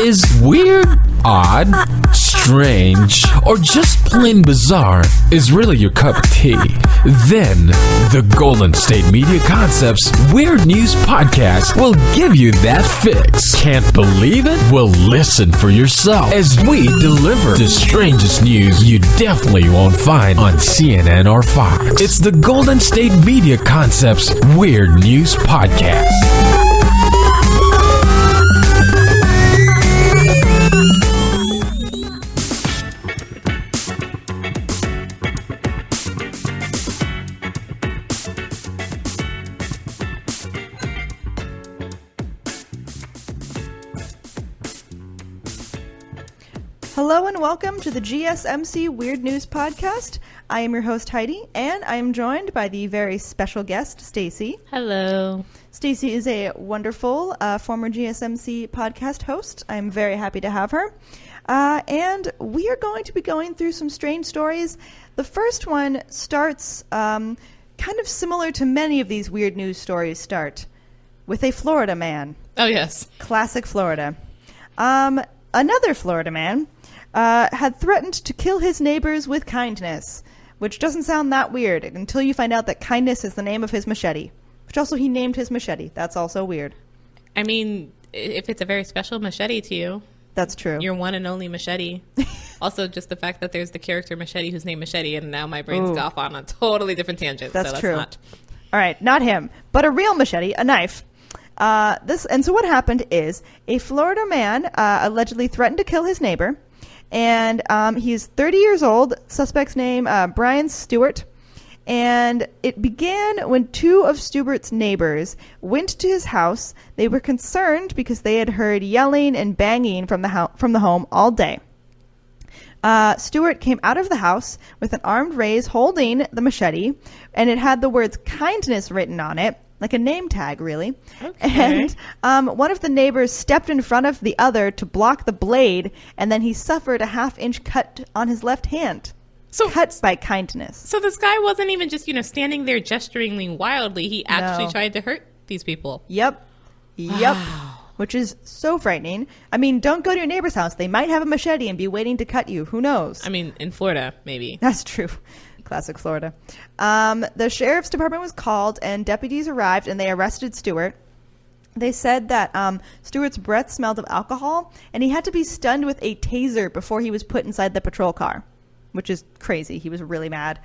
Is weird, odd, strange, or just plain bizarre is really your cup of tea? Then the Golden State Media Concepts Weird News Podcast will give you that fix. Can't believe it? Well, listen for yourself as we deliver the strangest news you definitely won't find on CNN or Fox. It's the Golden State Media Concepts Weird News Podcast. Hello and welcome to the GSMC Weird News Podcast. I am your host Heidi, and I am joined by the very special guest Staci. Hello. Staci is a wonderful former GSMC podcast host. I'm very happy to have her. And we are going to be going through some strange stories. The first one starts kind of similar to many of these weird news stories start, with a Florida man. Oh, yes. Classic Florida. Another Florida man had threatened to kill his neighbors with kindness, which doesn't sound that weird until you find out that kindness is the name of his machete, which also he named his machete. That's also weird. I mean, if it's a very special machete to you. That's true. Your one and only machete. Also, just the fact that there's the character Machete who's named Machete, and now my brain's off on a totally different tangent. That's true. All right, not him, but a real machete, a knife. So what happened is a Florida man allegedly threatened to kill his neighbor, and he's 30 years old. Suspect's name Brian Stewart, and it began when two of Stewart's neighbors went to his house. They were concerned because they had heard yelling and banging from the home all day. Stewart came out of the house with an armed raise holding the machete, and it had the words kindness written on it. Like a name tag, really. Okay. And one of the neighbors stepped in front of the other to block the blade, and then he suffered a half-inch cut on his left hand. Cut by kindness. So this guy wasn't even just, standing there gesturing wildly. He actually tried to hurt these people. Yep. Wow. Which is so frightening. I mean, don't go to your neighbor's house. They might have a machete and be waiting to cut you. Who knows? I mean, in Florida, maybe. That's true. Classic Florida. The sheriff's department was called, and deputies arrived, and they arrested Stewart. They said that Stewart's breath smelled of alcohol, and he had to be stunned with a taser before he was put inside the patrol car, which is crazy. He was really mad.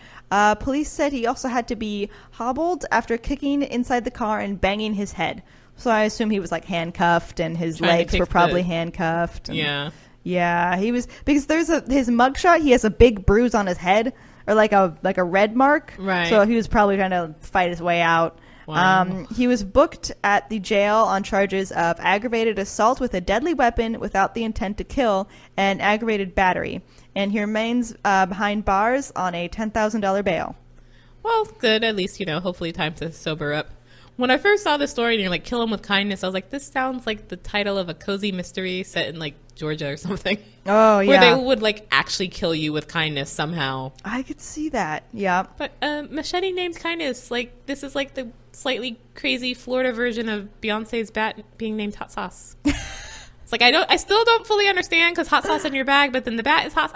Police said he also had to be hobbled after kicking inside the car and banging his head. So I assume he was like handcuffed, and his legs were probably handcuffed. And, yeah, he was, because his mugshot. He has a big bruise on his head. Or like a red mark. Right. So he was probably trying to fight his way out. Wow. He was booked at the jail on charges of aggravated assault with a deadly weapon without the intent to kill and aggravated battery. And he remains behind bars on a $10,000 bail. Well, good. At least, hopefully time to sober up. When I first saw this story and you're like, kill him with kindness, I was like, this sounds like the title of a cozy mystery set in like Georgia or something. Oh, yeah. Where they would like actually kill you with kindness somehow. I could see that. Yeah. But Machete named kindness. Like, this is like the slightly crazy Florida version of Beyonce's bat being named hot sauce. It's like, I still don't fully understand because hot sauce in your bag, but then the bat is hot.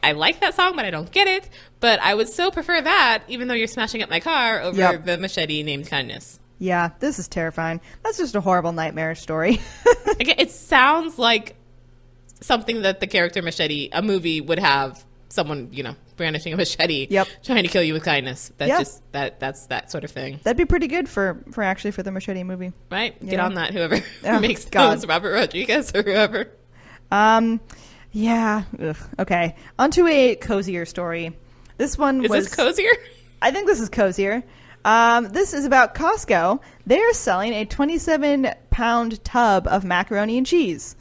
I like that song, but I don't get it. But I would still prefer that, even though you're smashing up my car, over the machete named kindness. Yeah, this is terrifying. That's just a horrible nightmare story. Again, it sounds like something that the character Machete, a movie, would have someone, brandishing a machete, trying to kill you with kindness. That's just that's that sort of thing. That'd be pretty good for the Machete movie. Right? Get on that, whoever makes those, Robert Rodriguez or whoever. Yeah. Ugh. Okay. Onto a cozier story. This one Is this cozier? I think this is cozier. This is about Costco. They're selling a 27-pound tub of macaroni and cheese.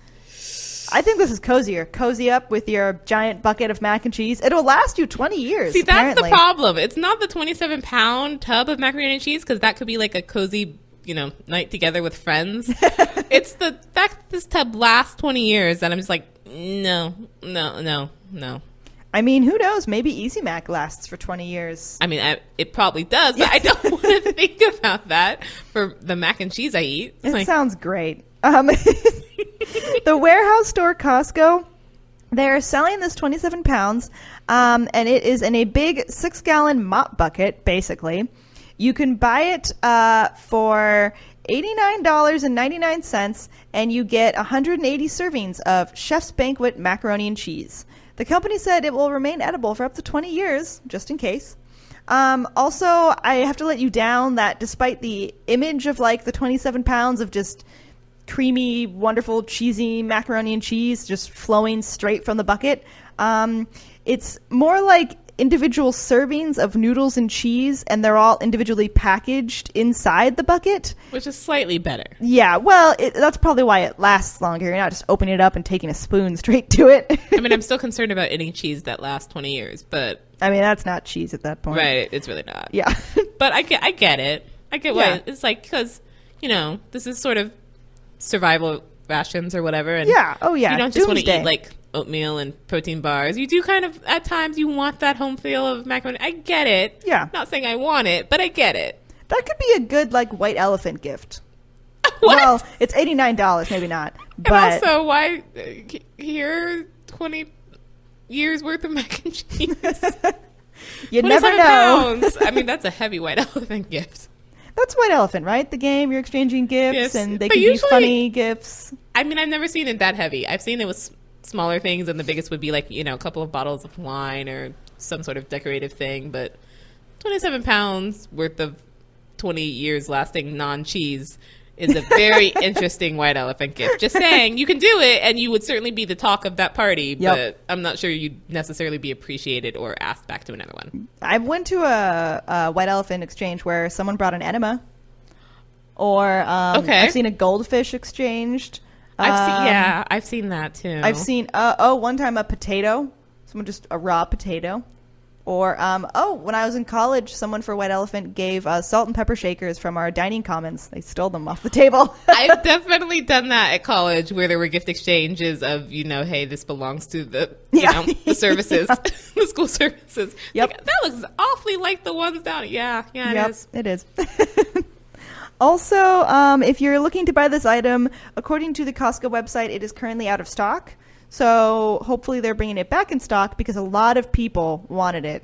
I think this is cozier. Cozy up with your giant bucket of mac and cheese. It'll last you 20 years. See, that's the problem. It's not the 27-pound tub of macaroni and cheese, because that could be like a cozy, night together with friends. It's the fact that this tub lasts 20 years that I'm just like, no. I mean, who knows? Maybe Easy Mac lasts for 20 years. I mean, it probably does, but I don't want to think about that for the mac and cheese I eat. It sounds great. The warehouse store Costco, they're selling this 27 pounds, and it is in a big 6-gallon mop bucket, basically. You can buy it for $89.99, and you get 180 servings of Chef's Banquet macaroni and cheese. The company said it will remain edible for up to 20 years, just in case. Also, I have to let you down that despite the image of like the 27 pounds of just creamy, wonderful, cheesy macaroni and cheese just flowing straight from the bucket, it's more like individual servings of noodles and cheese, and they're all individually packaged inside the bucket. Which is slightly better. Yeah, well, that's probably why it lasts longer. You're not just opening it up and taking a spoon straight to it. I mean, I'm still concerned about any cheese that lasts 20 years, but... I mean, that's not cheese at that point. Right, it's really not. Yeah. But I get it. I get why it's like, because, this is sort of survival rations or whatever. And yeah, oh yeah. You don't just want to eat, like, oatmeal and protein bars. You do kind of, at times, you want that home feel of macaroni. I get it. Yeah. Not saying I want it, but I get it. That could be a good, like, white elephant gift. What? Well, it's $89, maybe not. But and also, why here 20 years worth of mac and cheese? You never know. Pounds. I mean, that's a heavy white elephant gift. That's White Elephant, right? The game, you're exchanging gifts, Yes. and they But can be usually- funny gifts. I mean, I've never seen it that heavy. I've seen it with smaller things, and the biggest would be like, a couple of bottles of wine or some sort of decorative thing. But 27 pounds worth of 20 years lasting non-cheese is a very interesting white elephant gift. Just saying, you can do it, and you would certainly be the talk of that party, but I'm not sure you'd necessarily be appreciated or asked back to another one. I went to a White Elephant exchange where someone brought an enema. Or I've seen a goldfish exchanged. I've seen that too. I've seen one time a potato, someone just a raw potato, or when I was in college, someone for White Elephant gave salt and pepper shakers from our dining commons. They stole them off the table. I've definitely done that at college, where there were gift exchanges of hey, this belongs to the the services, the school services. Yep, like, that looks awfully like the ones down. Yeah, it is. It is. Also, if you're looking to buy this item, according to the Costco website, it is currently out of stock. So hopefully they're bringing it back in stock because a lot of people wanted it.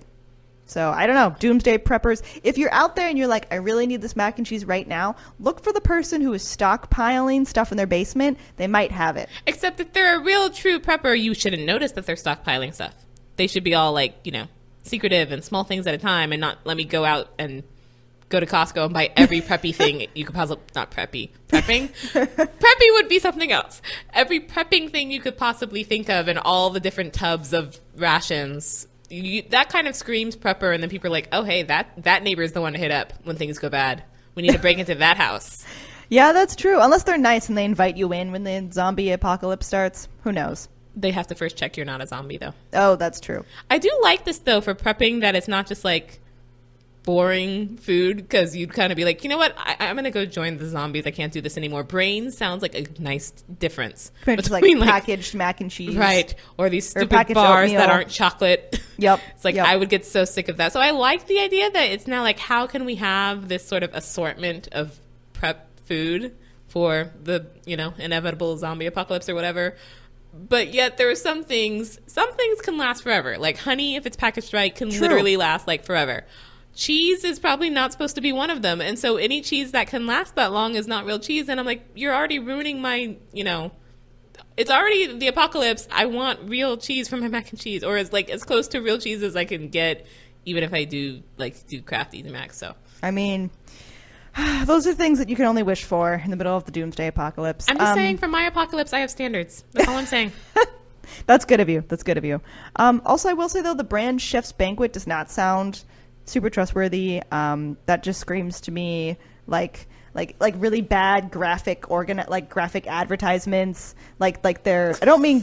So I don't know, doomsday preppers. If you're out there and you're like, I really need this mac and cheese right now, look for the person who is stockpiling stuff in their basement. They might have it. Except if they're a real true prepper, you shouldn't notice that they're stockpiling stuff. They should be all like, secretive and small things at a time, and not let me go out and go to Costco and buy every preppy thing you could possibly... Not preppy. Prepping? Preppy would be something else. Every prepping thing you could possibly think of, and all the different tubs of rations. That kind of screams prepper, and then people are like, oh, hey, that neighbor is the one to hit up when things go bad. We need to break into that house. Yeah, that's true. Unless they're nice and they invite you in when the zombie apocalypse starts. Who knows? They have to first check you're not a zombie, though. Oh, that's true. I do like this, though, for prepping, that it's not just like boring food, because you'd kind of be like, you know what, I'm gonna go join the zombies. I can't do this anymore. Brains sounds like a nice difference between like packaged mac and cheese, right? Or these stupid bars that aren't chocolate. Yep. It's like, I would get so sick of that. So I like the idea that it's now like, how can we have this sort of assortment of prep food for the inevitable zombie apocalypse or whatever? But yet there are some things can last forever. Like honey, if it's packaged right, can literally last like forever. Cheese is probably not supposed to be one of them. And so any cheese that can last that long is not real cheese. And I'm like, you're already ruining my, it's already the apocalypse. I want real cheese for my mac and cheese, or as close to real cheese as I can get, even if I do craft Easy Mac. So, I mean, those are things that you can only wish for in the middle of the doomsday apocalypse. I'm just saying, for my apocalypse, I have standards. That's all I'm saying. That's good of you. Also, I will say, though, the brand Chef's Banquet does not sound super trustworthy. That just screams to me like really bad graphic advertisements. Like they're, I don't mean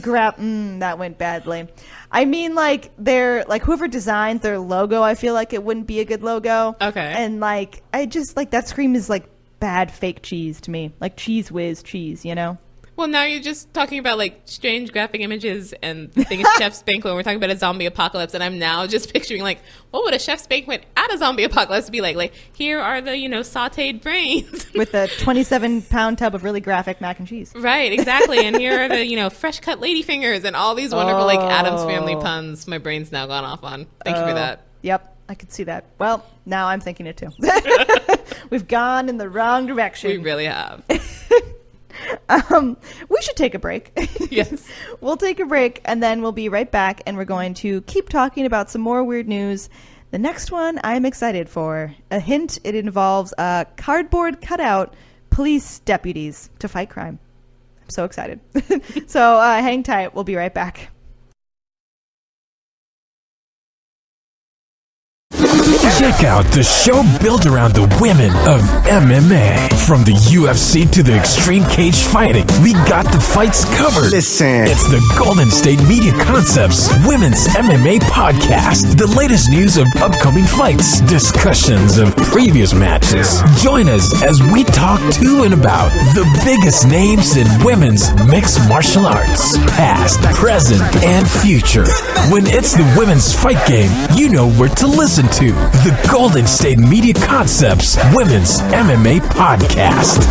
that went badly. I mean they're whoever designed their logo, I feel like it wouldn't be a good logo. Okay. And I just that scream is bad fake cheese to me, like Cheese Whiz cheese, Well, now you're just talking about like strange graphic images and the thing is chef's banquet. And we're talking about a zombie apocalypse, and I'm now just picturing like, what would a chef's banquet at a zombie apocalypse be like? Like, here are the sautéed brains with a 27-pound tub of really graphic mac and cheese. Right, exactly. And here are the fresh cut lady fingers and all these wonderful like Addams Family puns. My brain's now gone off on. Thank you for that. Yep, I could see that. Well, now I'm thinking it too. We've gone in the wrong direction. We really have. We should take a break. Yes. We'll take a break and then we'll be right back and we're going to keep talking about some more weird news. The next one I'm excited for. A hint, it involves cardboard cutout police deputies to fight crime. I'm so excited. So hang tight. We'll be right back. Check out the show built around the women of MMA. From the UFC to the extreme cage fighting, we got the fights covered. Listen. It's the Golden State Media Concepts Women's MMA Podcast. The latest news of upcoming fights, discussions of previous matches. Join us as we talk to and about the biggest names in women's mixed martial arts, past, present, and future. When it's the women's fight game, you know where to listen to. The Golden State Media Concepts Women's MMA Podcast.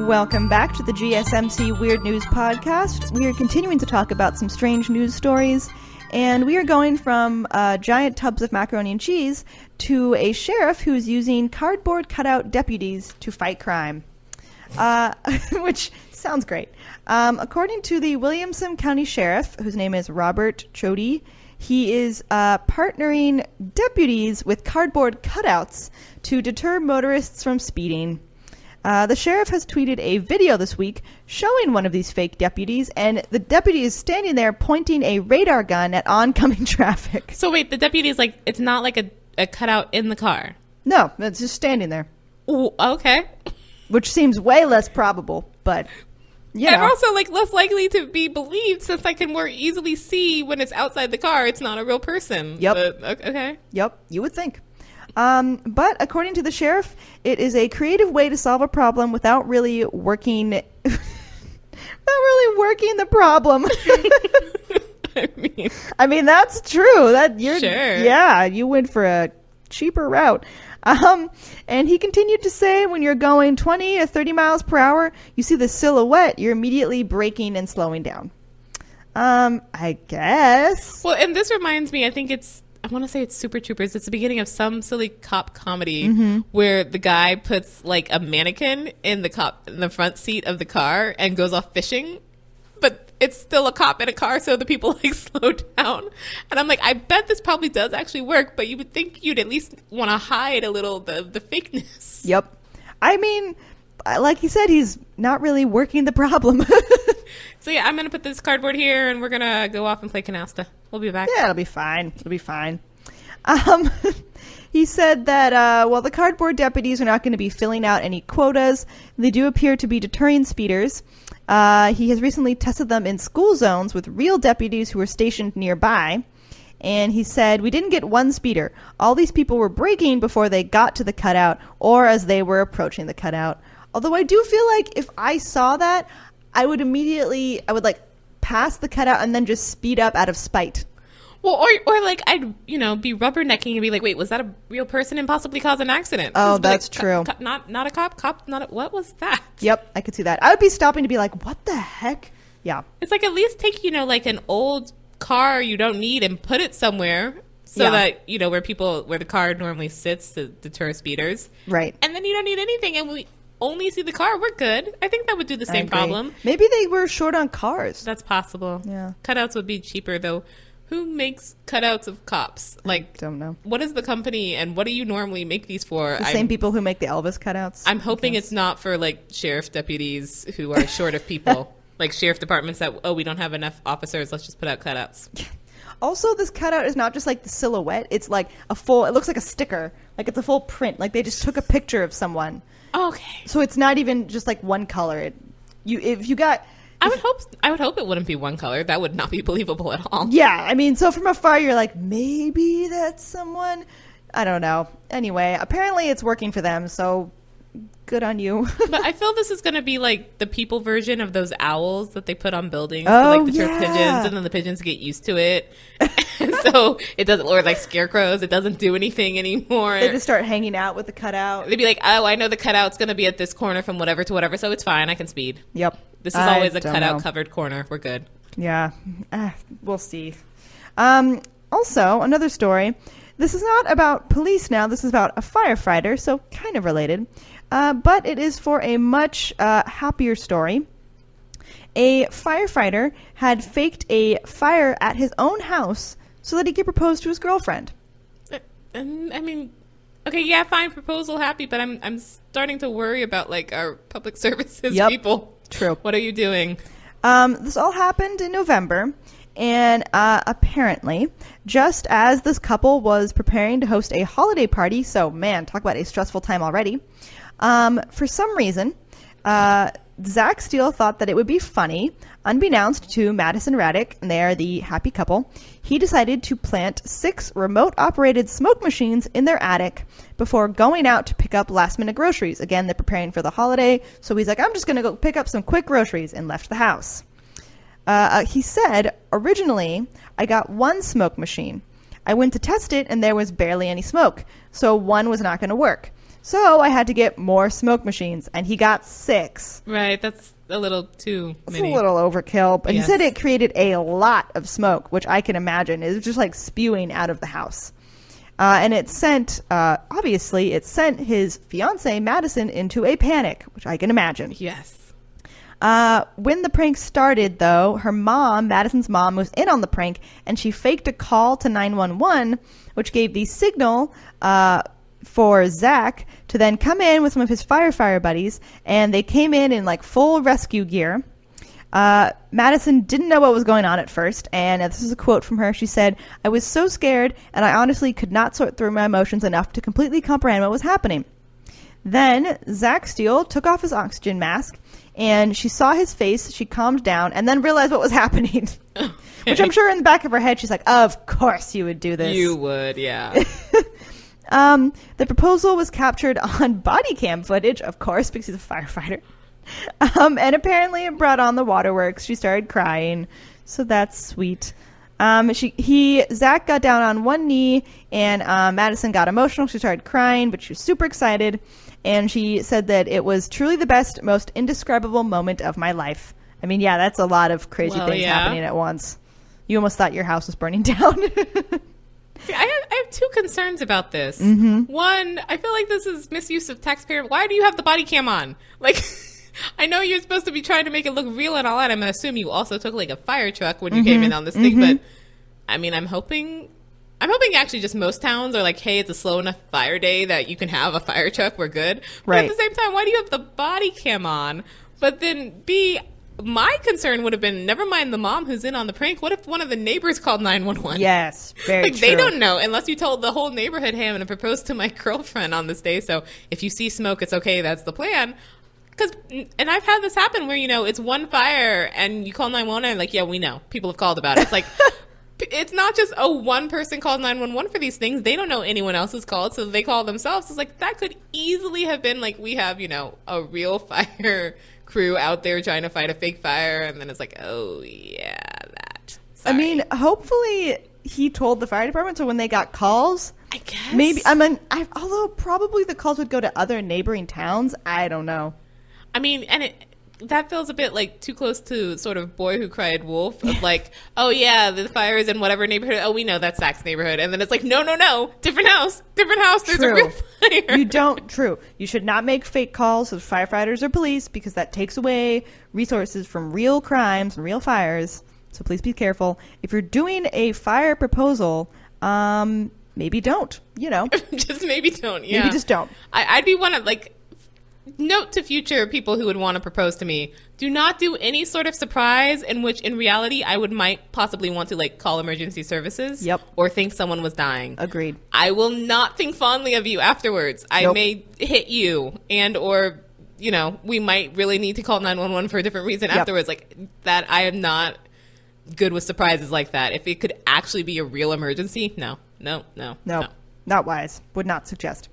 Welcome back to the GSMC Weird News Podcast. We are continuing to talk about some strange news stories, and we are going from giant tubs of macaroni and cheese to a sheriff who's using cardboard cutout deputies to fight crime, which sounds great. According to the Williamson County Sheriff, whose name is Robert Chody, he is partnering deputies with cardboard cutouts to deter motorists from speeding. The sheriff has tweeted a video this week showing one of these fake deputies, and the deputy is standing there pointing a radar gun at oncoming traffic. So wait, the deputy is like, it's not like a cutout in the car? No, it's just standing there. Ooh, okay. Which seems way less probable, but, you know. And also like less likely to be believed since I can more easily see when it's outside the car, it's not a real person. Yep. But, okay. Yep, you would think. But according to the sheriff, it is a creative way to solve a problem without really working the problem. I mean that's true. Sure. Yeah, you went for a cheaper route. And he continued to say, when you're going 20 or 30 miles per hour, you see the silhouette, you're immediately braking and slowing down. I guess. Well, and this reminds me, I want to say it's Super Troopers. It's the beginning of some silly cop comedy where the guy puts like a mannequin in the front seat of the car and goes off fishing, but it's still a cop in a car, so the people like slow down. And I'm like, I bet this probably does actually work, but you would think you'd at least want to hide a little the fakeness. Yep. I mean, like he said, he's not really working the problem. So yeah, I'm going to put this cardboard here and we're going to go off and play canasta. We'll be back. Yeah, it'll be fine. He said that while the cardboard deputies are not going to be filling out any quotas, they do appear to be deterring speeders. He has recently tested them in school zones with real deputies who were stationed nearby. And he said, we didn't get one speeder. All these people were braking before they got to the cutout or as they were approaching the cutout. Although I do feel like if I saw that, I would like pass the cutout and then just speed up out of spite. Well, or like I'd, be rubbernecking and be like, wait, was that a real person and possibly cause an accident? Oh, that's true. Not a cop, what was that? Yep, I could see that. I would be stopping to be like, what the heck? Yeah. It's like at least take, like an old car you don't need and put it somewhere so that, where the car normally sits to deter speeders. Right. And then you don't need anything and we only see the car, we're good. I think that would do the same problem. Maybe they were short on cars. That's possible. Yeah. Cutouts would be cheaper, though. Who makes cutouts of cops? Like, don't know. What is the company, and what do you normally make these for? The same people who make the Elvis cutouts. I'm hoping it's not for, like, sheriff deputies who are short of people. Like, sheriff departments that, we don't have enough officers, let's just put out cutouts. Also, this cutout is not just like the silhouette. It's like it looks like a sticker. Like it's a full print. Like they just took a picture of someone. Okay. So it's not even just like one color. I would hope it wouldn't be one color. That would not be believable at all. Yeah, I mean, so from afar you're like, maybe that's someone. I don't know. Anyway, apparently it's working for them, so good on you. But I feel this is going to be like the people version of those owls that they put on buildings to like deter pigeons, and then the pigeons get used to it. So it doesn't, or like scarecrows, it doesn't do anything anymore. They just start hanging out with the cutout. They'd be like, oh, I know the cutout's going to be at this corner from whatever to whatever, so it's fine. I can speed. Yep. This is always a cutout covered corner. We're good. Yeah. We'll see. Also, another story. This is not about police now. This is about a firefighter, so kind of related. But it is for a much happier story. A firefighter had faked a fire at his own house so that he could propose to his girlfriend. I mean, okay, yeah, fine, proposal happy, but I'm starting to worry about like our public services people. True. What are you doing? This all happened in November, and apparently, just as this couple was preparing to host a holiday party, so man, talk about a stressful time already, for some reason, Zach Steele thought that it would be funny, unbeknownst to Madison Raddick, and they are the happy couple, he decided to plant 6 remote-operated smoke machines in their attic before going out to pick up last-minute groceries. Again, they're preparing for the holiday, so he's like, I'm just going to go pick up some quick groceries, and left the house. He said, originally, I got 1 smoke machine. I went to test it, and there was barely any smoke, so 1 was not going to work. So I had to get more smoke machines, and he got 6. Right, that's a little too many. It's a little overkill, but he said it created a lot of smoke, which I can imagine is just like spewing out of the house. And it sent, obviously, it sent his fiancée, Madison, into a panic, which I can imagine. Yes. When the prank started, though, her mom, Madison's mom, was in on the prank, and she faked a call to 911, which gave the signal for Zach to then come in with some of his firefighter buddies, and they came in like full rescue gear. Madison didn't know what was going on at first, and this is a quote from her. She said, I was so scared, and I honestly could not sort through my emotions enough to completely comprehend what was happening. Then Zach Steele took off his oxygen mask, and she saw his face, she calmed down, and then realized what was happening. Which I'm sure in the back of her head, she's like, of course you would do this. You would, yeah. The proposal was captured on body cam footage, of course, because he's a firefighter. And apparently it brought on the waterworks. She started crying, so that's sweet. Zach got down on one knee, and Madison got emotional. She started crying, but she was super excited. And she said that it was truly the best, most indescribable moment of my life. I mean, yeah, that's a lot of crazy things happening at once. You almost thought your house was burning down. See, I have 2 concerns about this. Mm-hmm. One, I feel like this is misuse of taxpayer. Why do you have the body cam on? Like, I know you're supposed to be trying to make it look real and all that. I'm going to assume you also took like a fire truck when you came in on this thing. But I mean, I'm hoping actually just most towns are like, hey, it's a slow enough fire day that you can have a fire truck. We're good. But at the same time, why do you have the body cam on? But then B, my concern would have been, never mind the mom who's in on the prank. What if one of the neighbors called 911? Yes, very like, true. They don't know unless you told the whole neighborhood, hey, I'm going to propose to my girlfriend on this day. So if you see smoke, it's okay. That's the plan. And I've had this happen where, it's one fire and you call 911 and like, yeah, we know. People have called about it. It's like, it's not just, one person called 911 for these things. They don't know anyone else has called, so they call themselves. It's like, that could easily have been like, we have, a real fire crew out there trying to fight a fake fire, and then it's like, oh yeah, that. Sorry. I mean, hopefully he told the fire department, so when they got calls, I guess maybe. Although probably the calls would go to other neighboring towns. I don't know. I mean, and that feels a bit like too close to sort of Boy Who Cried Wolf, of like, oh yeah, the fire is in whatever neighborhood. Oh, we know that's Zach's neighborhood, and then it's like, no, different house. There's a real fire. True. You should not make fake calls with firefighters or police, because that takes away resources from real crimes and real fires. So please be careful. If you're doing a fire proposal, maybe don't. Just maybe don't. Yeah, maybe just don't. I'd be one of like. note to future people who would want to propose to me, do not do any sort of surprise in which in reality I might possibly want to like call emergency services. Yep. Or think someone was dying. Agreed. I will not think fondly of you afterwards. I may hit you or we might really need to call 911 for a different reason afterwards. Like that, I am not good with surprises like that. If it could actually be a real emergency, no. Not wise. Would not suggest.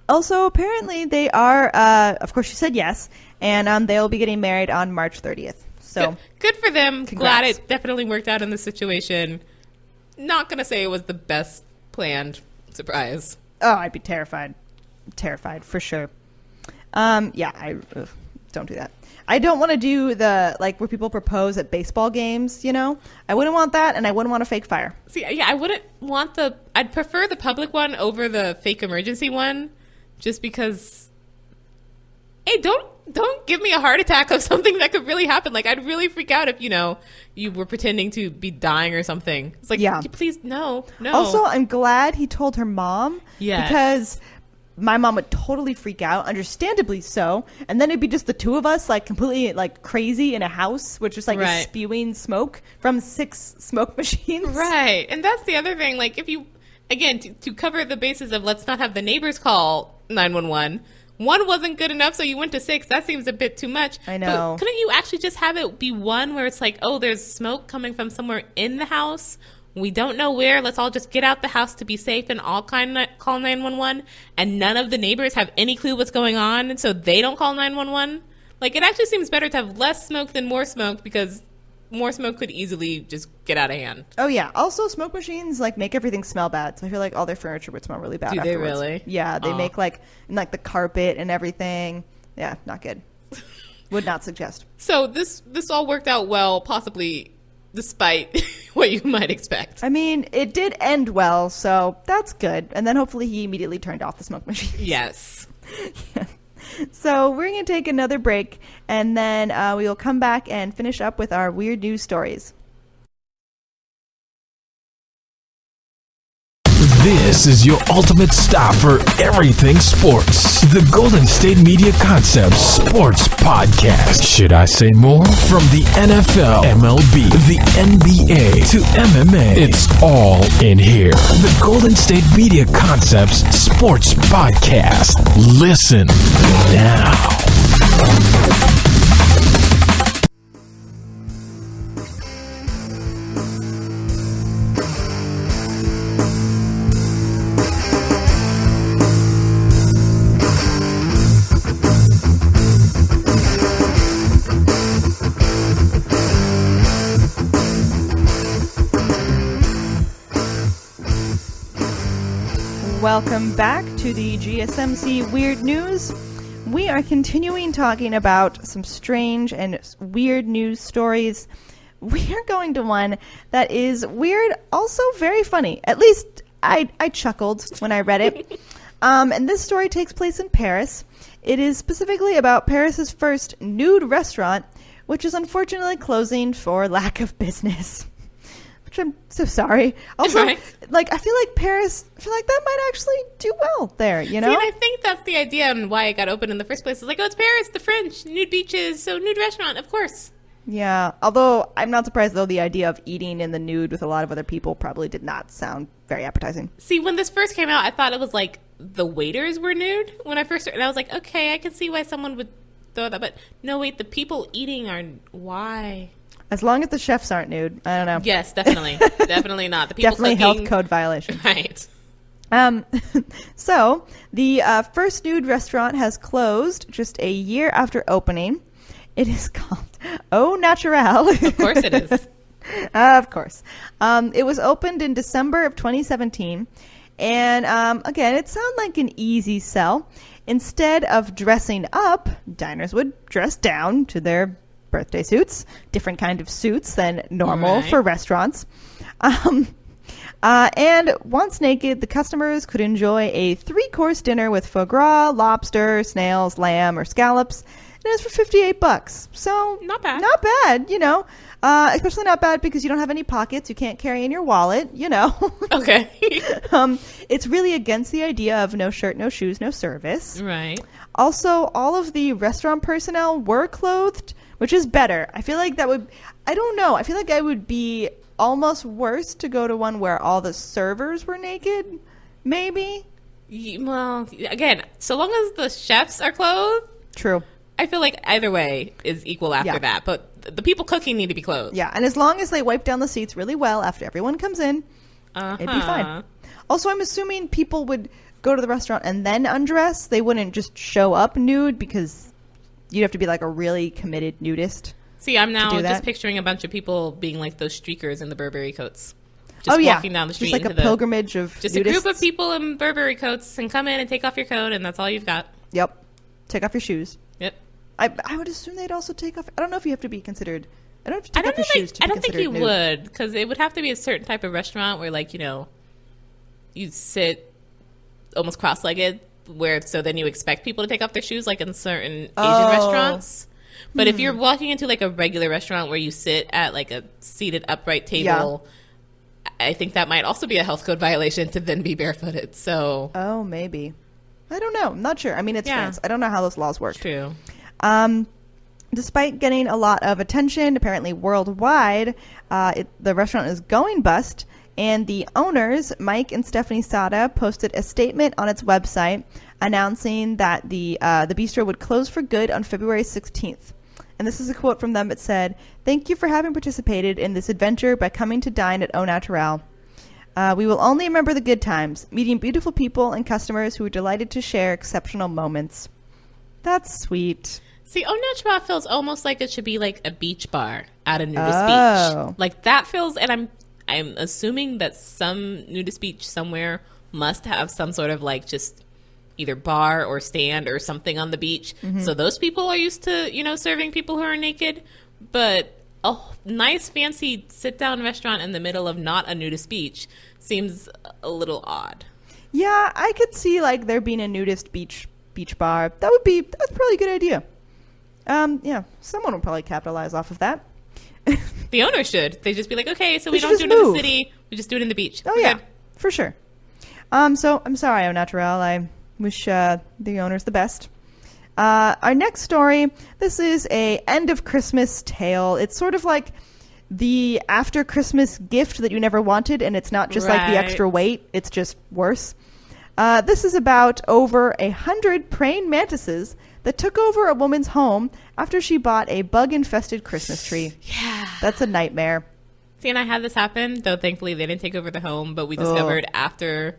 Also, apparently they are, of course, she said yes, and they'll be getting married on March 30th. So good for them. Congrats. Glad it definitely worked out in this situation. Not going to say it was the best planned surprise. Oh, I'd be terrified. Terrified, for sure. Don't do that. I don't want to do the, like, where people propose at baseball games, I wouldn't want that, and I wouldn't want a fake fire. See, yeah, I wouldn't want I'd prefer the public one over the fake emergency one, just because, hey, don't give me a heart attack of something that could really happen. Like, I'd really freak out if, you were pretending to be dying or something. It's like, please, no. Also, I'm glad he told her mom. Yes. Because my mom would totally freak out, understandably so. And then it'd be just the two of us, like, completely, like, crazy in a house, which is, like, is spewing smoke from 6 smoke machines. Right. And that's the other thing. Like, if you, again, to cover the basis of let's not have the neighbors call 911, 1 wasn't good enough, so you went to 6. That seems a bit too much. I know. But couldn't you actually just have it be 1 where it's like, oh, there's smoke coming from somewhere in the house? We don't know where. Let's all just get out the house to be safe and all call 911. And none of the neighbors have any clue what's going on, and so they don't call 911. Like, it actually seems better to have less smoke than more smoke, because more smoke could easily just get out of hand. Oh, yeah. Also, smoke machines, like, make everything smell bad. So I feel like all their furniture would smell really bad afterwards. Do they really? Yeah, they make, like the carpet and everything. Yeah, not good. Would not suggest. So this all worked out well, possibly despite what you might expect. I mean, it did end well, so that's good. And then hopefully he immediately turned off the smoke machine. Yes. Yeah. So we're going to take another break, and then we will come back and finish up with our weird news stories. This is your ultimate stop for everything sports. The Golden State Media Concepts Sports Podcast. Should I say more? From the NFL, MLB, the NBA to MMA, it's all in here. The Golden State Media Concepts Sports Podcast. Listen now. Welcome back to the GSMC Weird News. We are continuing talking about some strange and weird news stories. We are going to one that is weird, also very funny. At least I chuckled when I read it. And this story takes place in Paris. It is specifically about Paris's first nude restaurant, which is unfortunately closing for lack of business. Which I'm so sorry. Also, right. Like, I feel like Paris, that might actually do well there, See, and I think that's the idea and why it got open in the first place. It's like, oh, it's Paris, the French, nude beaches, so nude restaurant, of course. Yeah, although I'm not surprised, though, the idea of eating in the nude with a lot of other people probably did not sound very appetizing. See, when this first came out, I thought it was like the waiters were nude when I first started. And I was like, okay, I can see why someone would throw that. But no, wait, the people eating are, why? As long as the chefs aren't nude, I don't know. Yes, definitely. Definitely not. The people definitely cooking, health code violation. Right. So, the first nude restaurant has closed just a year after opening. It is called Au Naturel. Of course it is. Of course. It was opened in December of 2017. And again, it sounded like an easy sell. Instead of dressing up, diners would dress down to their birthday suits, different kind of suits than normal for restaurants. And once naked, the customers could enjoy a 3-course dinner with foie gras, lobster, snails, lamb, or scallops. and it's for $58. So Not bad. Not bad, you know. Especially not bad because you don't have any pockets. You can't carry in your wallet, you know. Okay. It's really against the idea of no shirt, no shoes, no service. Right. Also, all of the restaurant personnel were clothed, which is better. I feel like that would, I don't know. I feel like I would be almost worse to go to one where all the servers were naked, maybe. Well, again, so long as the chefs are clothed, True. I feel like either way is equal after that. But the people cooking need to be clothed. Yeah, and as long as they wipe down the seats really well after everyone comes in, it'd be fine. Also, I'm assuming people would go to the restaurant and then undress. They wouldn't just show up nude because you'd have to be like a really committed nudist. See, I'm now do that. just picturing a bunch of people being like those streakers in the Burberry coats. Just walking down the street. Just like a pilgrimage of just nudists. A group of people in Burberry coats and come in and take off your coat and that's all you've got. Yep. Take off your shoes. Yep. I would assume they'd also take off. I don't know if you have to be considered. I don't know if you take off your shoes to be I don't think you nude. would, because it would have to be a certain type of restaurant where, like, you know, you sit almost cross-legged, where so then you expect people to take off their shoes, like in certain Asian restaurants. But if you're walking into like a regular restaurant where you sit at like a seated upright table, I think that might also be a health code violation to then be barefooted. So Maybe. I don't know. I'm not sure. I mean, it's France. I don't know how those laws work. True. Despite getting a lot of attention, apparently worldwide, the restaurant is going bust. And the owners, Mike and Stephanie Sada, posted a statement on its website announcing that the bistro would close for good on February 16th. And this is a quote from them. It said, "Thank you for having participated in this adventure by coming to dine at Au Naturel. We will only remember the good times, meeting beautiful people and customers who are delighted to share exceptional moments." That's sweet. See, Au Naturel feels almost like it should be like a beach bar at a nudist beach. Like that feels, and I'm assuming that some nudist beach somewhere must have some sort of like just either bar or stand or something on the beach. So those people are used to, you know, serving people who are naked. But a nice fancy sit down restaurant in the middle of not a nudist beach seems a little odd. Yeah, I could see like there being a nudist beach bar. That's probably a good idea. Yeah, someone will probably capitalize off of that. The owner should. They just be like, okay, so They we should don't do just it in the move. city. We just do it in the beach. Oh We're yeah, good. for sure. So I'm sorry, Au Naturel. I wish the owners the best. Our next story. This is a end of Christmas tale. It's sort of like the after Christmas gift that you never wanted, and it's not just like the Right. extra weight. It's just worse. This is about over 100 praying mantises that took over a woman's home after she bought a bug-infested Christmas tree. Yeah. That's a nightmare. See, and I had this happen, though thankfully they didn't take over the home, but we discovered after,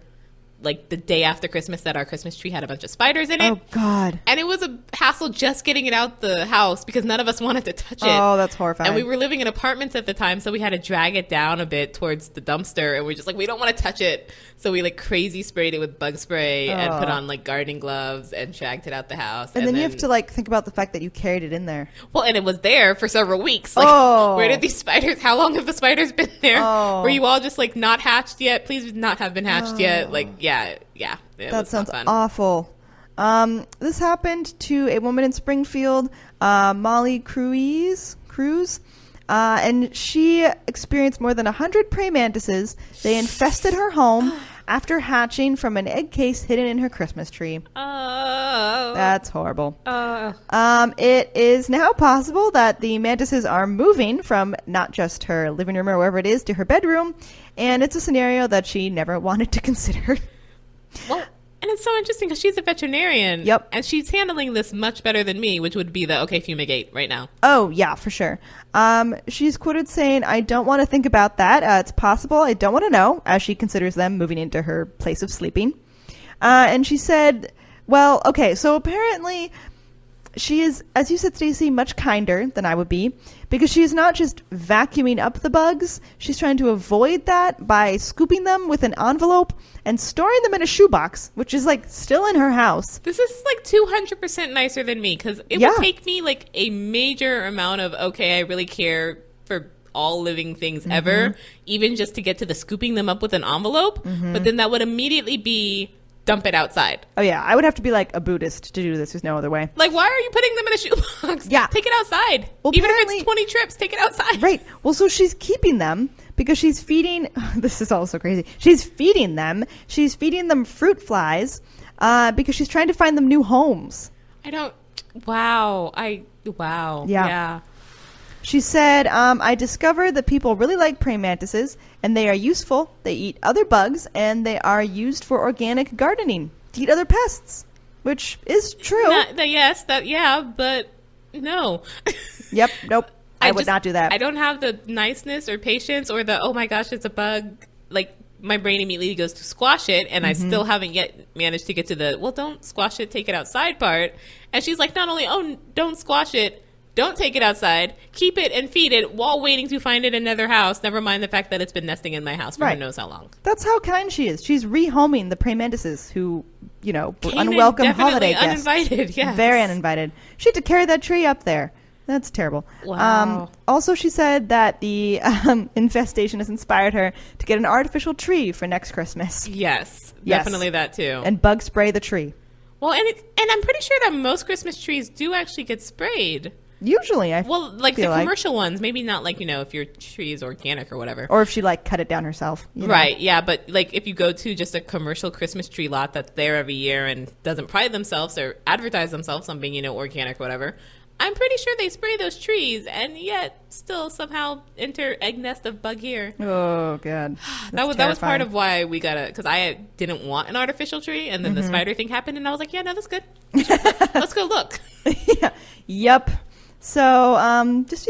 like the day after Christmas, that our Christmas tree had a bunch of spiders in it. Oh, God. And it was a hassle just getting it out the house because none of us wanted to touch it. Oh, that's horrifying. And we were living in apartments at the time, so we had to drag it down a bit towards the dumpster, and we're just like, we don't want to touch it. So we like crazy sprayed it with bug spray and put on like gardening gloves and dragged it out the house. And then you have to like think about the fact that you carried it in there. Well, and it was there for several weeks. Like, where did these spiders, how long have the spiders been there? Were you all just like not hatched yet? Please not have been hatched yet. Like, yeah. That sounds awful. This happened to a woman in Springfield, Molly Cruz, and she experienced more than 100 praying mantises. They infested her home after hatching from an egg case hidden in her Christmas tree. Oh. That's horrible. It is now possible that the mantises are moving from not just her living room or wherever it is to her bedroom, and it's a scenario that she never wanted to consider. Well, and it's so interesting because she's a veterinarian. Yep. And she's handling this much better than me, which would be the, okay, fumigate right now. Oh, yeah, for sure. She's quoted saying, "I don't want to think about that. It's possible. I don't want to know," as she considers them moving into her place of sleeping. And she said, well, okay, so apparently she is, as you said, Staci, much kinder than I would be, because she is not just vacuuming up the bugs. She's trying to avoid that by scooping them with an envelope and storing them in a shoebox, which is like still in her house. This is like 200% nicer than me because it would take me like a major amount of, okay, I really care for all living things ever, even just to get to the scooping them up with an envelope. But then that would immediately be dump it outside. Oh, yeah. I would have to be like a Buddhist to do this. There's no other way. Like, why are you putting them in a shoebox? Yeah. Take it outside. Well, Even if apparently- it's 20 trips, take it outside. Right. Well, so she's keeping them because she's feeding. This is also crazy. She's feeding them. She's feeding them fruit flies because she's trying to find them new homes. Wow. Yeah. She said, I discovered that people really like praying mantises, and they are useful. They eat other bugs, and they are used for organic gardening to eat other pests, which is true. But no. Yep. Nope. I would not do that. I don't have the niceness or patience or the, oh my gosh, it's a bug. Like, my brain immediately goes to squash it, and I still haven't yet managed to get to the, well, don't squash it, take it outside part. And she's like, not only, oh, don't squash it, don't take it outside, keep it and feed it while waiting to find it another house, never mind the fact that it's been nesting in my house for who knows how long. That's how kind she is. She's rehoming the praying mantises who, were unwelcome holiday guests. Uninvited, yes. Very uninvited. She had to carry that tree up there. That's terrible. Wow. Also, she said that the infestation has inspired her to get an artificial tree for next Christmas. Yes, Yes. definitely that too. And bug spray the tree. Well, and I'm pretty sure that most Christmas trees do actually get sprayed. Usually, like the feel commercial ones, maybe not like, if your tree is organic or whatever. Or if she cut it down herself. Right, yeah, but like if you go to just a commercial Christmas tree lot that's there every year and doesn't pride themselves or advertise themselves on being, organic or whatever, I'm pretty sure they spray those trees and yet still somehow enter egg nest of bug here. Oh, God. That was part of why we got because I didn't want an artificial tree, and then the spider thing happened, and I was like, yeah, no, that's good. Let's go look. Yeah. Yep. So, just,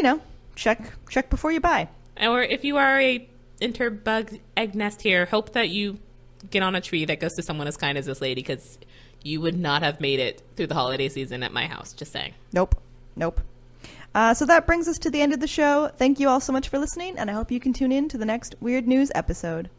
check before you buy. Or if you are a interbug egg nest here, hope that you get on a tree that goes to someone as kind as this lady, because you would not have made it through the holiday season at my house. Just saying. Nope. So that brings us to the end of the show. Thank you all so much for listening, and I hope you can tune in to the next Weird News episode.